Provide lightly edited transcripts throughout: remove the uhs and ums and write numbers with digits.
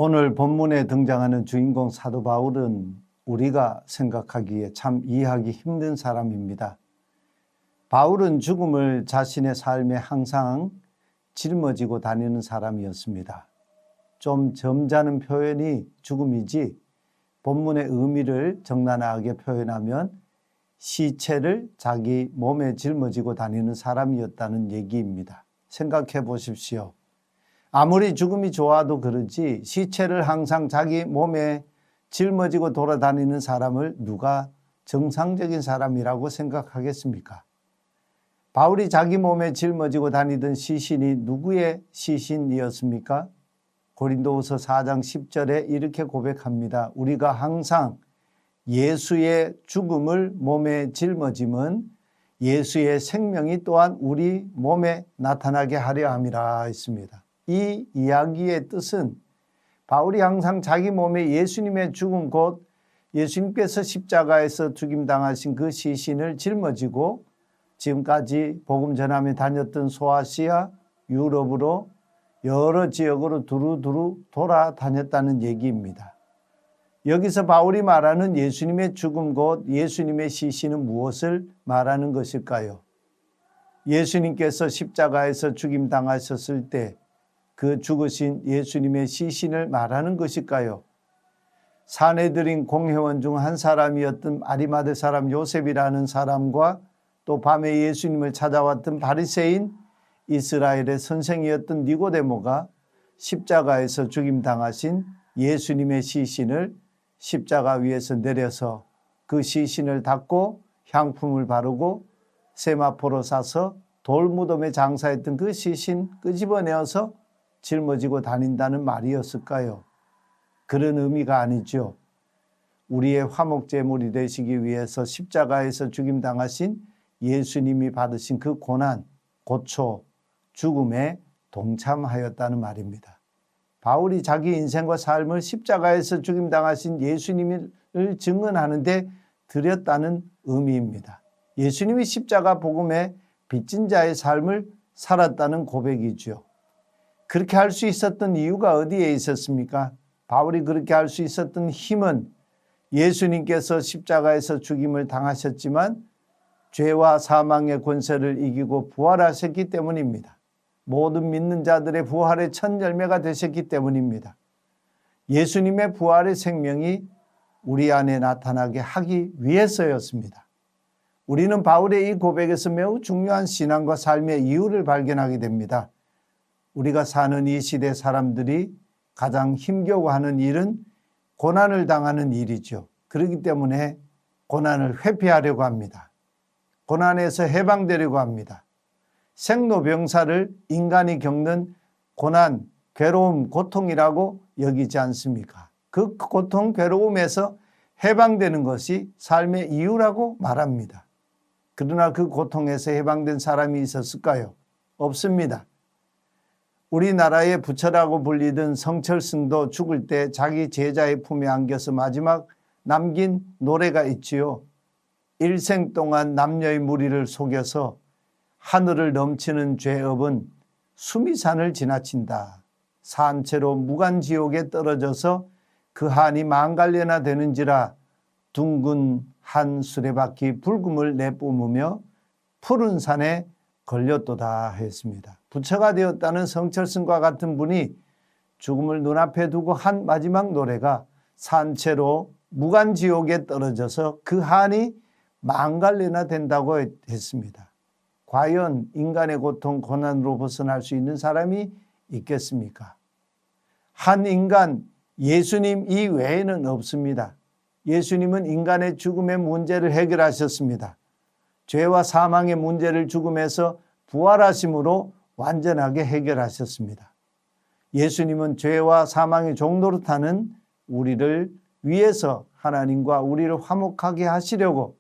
오늘 본문에 등장하는 주인공 사도 바울은 우리가 생각하기에 참 이해하기 힘든 사람입니다. 바울은 죽음을 자신의 삶에 항상 짊어지고 다니는 사람이었습니다. 좀 점잖은 표현이 죽음이지 본문의 의미를 적나라하게 표현하면 시체를 자기 몸에 짊어지고 다니는 사람이었다는 얘기입니다. 생각해 보십시오. 아무리 죽음이 좋아도 그러지 시체를 항상 자기 몸에 짊어지고 돌아다니는 사람을 누가 정상적인 사람이라고 생각하겠습니까? 바울이 자기 몸에 짊어지고 다니던 시신이 누구의 시신이었습니까? 고린도후서 4장 10절에 이렇게 고백합니다. 우리가 항상 예수의 죽음을 몸에 짊어짐은 예수의 생명이 또한 우리 몸에 나타나게 하려 함이라 했습니다. 이 이야기의 뜻은 바울이 항상 자기 몸에 예수님의 죽음 곧 예수님께서 십자가에서 죽임당하신 그 시신을 짊어지고 지금까지 복음 전하며 다녔던 소아시아, 유럽으로 여러 지역으로 두루두루 돌아다녔다는 얘기입니다. 여기서 바울이 말하는 예수님의 죽음 곧 예수님의 시신은 무엇을 말하는 것일까요? 예수님께서 십자가에서 죽임당하셨을 때 그 죽으신 예수님의 시신을 말하는 것일까요? 사내들인 공회원 중 한 사람이었던 아리마대 사람 요셉이라는 사람과 또 밤에 예수님을 찾아왔던 바리새인 이스라엘의 선생이었던 니고데모가 십자가에서 죽임당하신 예수님의 시신을 십자가 위에서 내려서 그 시신을 닦고 향품을 바르고 세마포로 싸서 돌무덤에 장사했던 그 시신 끄집어내어서 짊어지고 다닌다는 말이었을까요? 그런 의미가 아니죠. 우리의 화목제물이 되시기 위해서 십자가에서 죽임당하신 예수님이 받으신 그 고난, 고초, 죽음에 동참하였다는 말입니다. 바울이 자기 인생과 삶을 십자가에서 죽임당하신 예수님을 증언하는 데 드렸다는 의미입니다. 예수님이 십자가 복음의 빚진 자의 삶을 살았다는 고백이죠. 그렇게 할 수 있었던 이유가 어디에 있었습니까? 바울이 그렇게 할 수 있었던 힘은 예수님께서 십자가에서 죽임을 당하셨지만 죄와 사망의 권세를 이기고 부활하셨기 때문입니다. 모든 믿는 자들의 부활의 첫 열매가 되셨기 때문입니다. 예수님의 부활의 생명이 우리 안에 나타나게 하기 위해서였습니다. 우리는 바울의 이 고백에서 매우 중요한 신앙과 삶의 이유를 발견하게 됩니다. 우리가 사는 이 시대 사람들이 가장 힘겨워하는 일은 고난을 당하는 일이죠. 그렇기 때문에 고난을 회피하려고 합니다. 고난에서 해방되려고 합니다. 생로병사를 인간이 겪는 고난, 괴로움, 고통이라고 여기지 않습니까? 그 고통, 괴로움에서 해방되는 것이 삶의 이유라고 말합니다. 그러나 그 고통에서 해방된 사람이 있었을까요? 없습니다. 우리나라의 부처라고 불리던 성철승도 죽을 때 자기 제자의 품에 안겨서 마지막 남긴 노래가 있지요. 일생 동안 남녀의 무리를 속여서 하늘을 넘치는 죄업은 수미산을 지나친다. 산채로 무간지옥에 떨어져서 그 한이 만갈래나 되는지라 둥근 한 수레바퀴 불금을 내뿜으며 푸른 산에 걸렸도다 했습니다. 부처가 되었다는 성철승과 같은 분이 죽음을 눈앞에 두고 한 마지막 노래가 산채로 무간지옥에 떨어져서 그 한이 만갈래나 된다고 했습니다. 과연 인간의 고통, 고난으로 벗어날 수 있는 사람이 있겠습니까? 한 인간, 예수님 이외에는 없습니다. 예수님은 인간의 죽음의 문제를 해결하셨습니다. 죄와 사망의 문제를 죽음에서 부활하심으로 완전하게 해결하셨습니다. 예수님은 죄와 사망의 종로로 타는 우리를 위해서 하나님과 우리를 화목하게 하시려고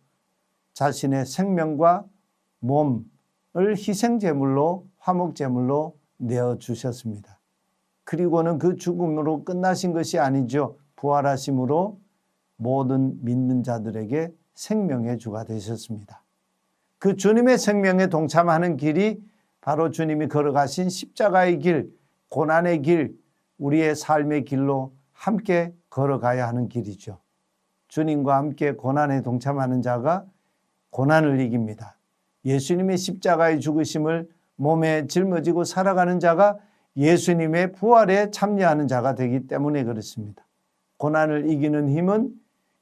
자신의 생명과 몸을 희생제물로 화목제물로 내어주셨습니다. 그리고는 그 죽음으로 끝나신 것이 아니죠. 부활하심으로 모든 믿는 자들에게 생명의 주가 되셨습니다. 그 주님의 생명에 동참하는 길이 바로 주님이 걸어가신 십자가의 길, 고난의 길, 우리의 삶의 길로 함께 걸어가야 하는 길이죠. 주님과 함께 고난에 동참하는 자가 고난을 이깁니다. 예수님의 십자가의 죽으심을 몸에 짊어지고 살아가는 자가 예수님의 부활에 참여하는 자가 되기 때문에 그렇습니다. 고난을 이기는 힘은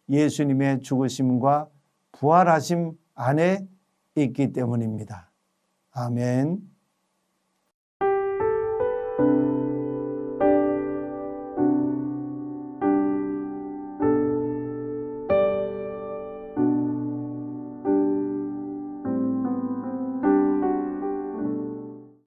예수님의 죽으심과 부활하심 안에 있기 때문입니다. 아멘.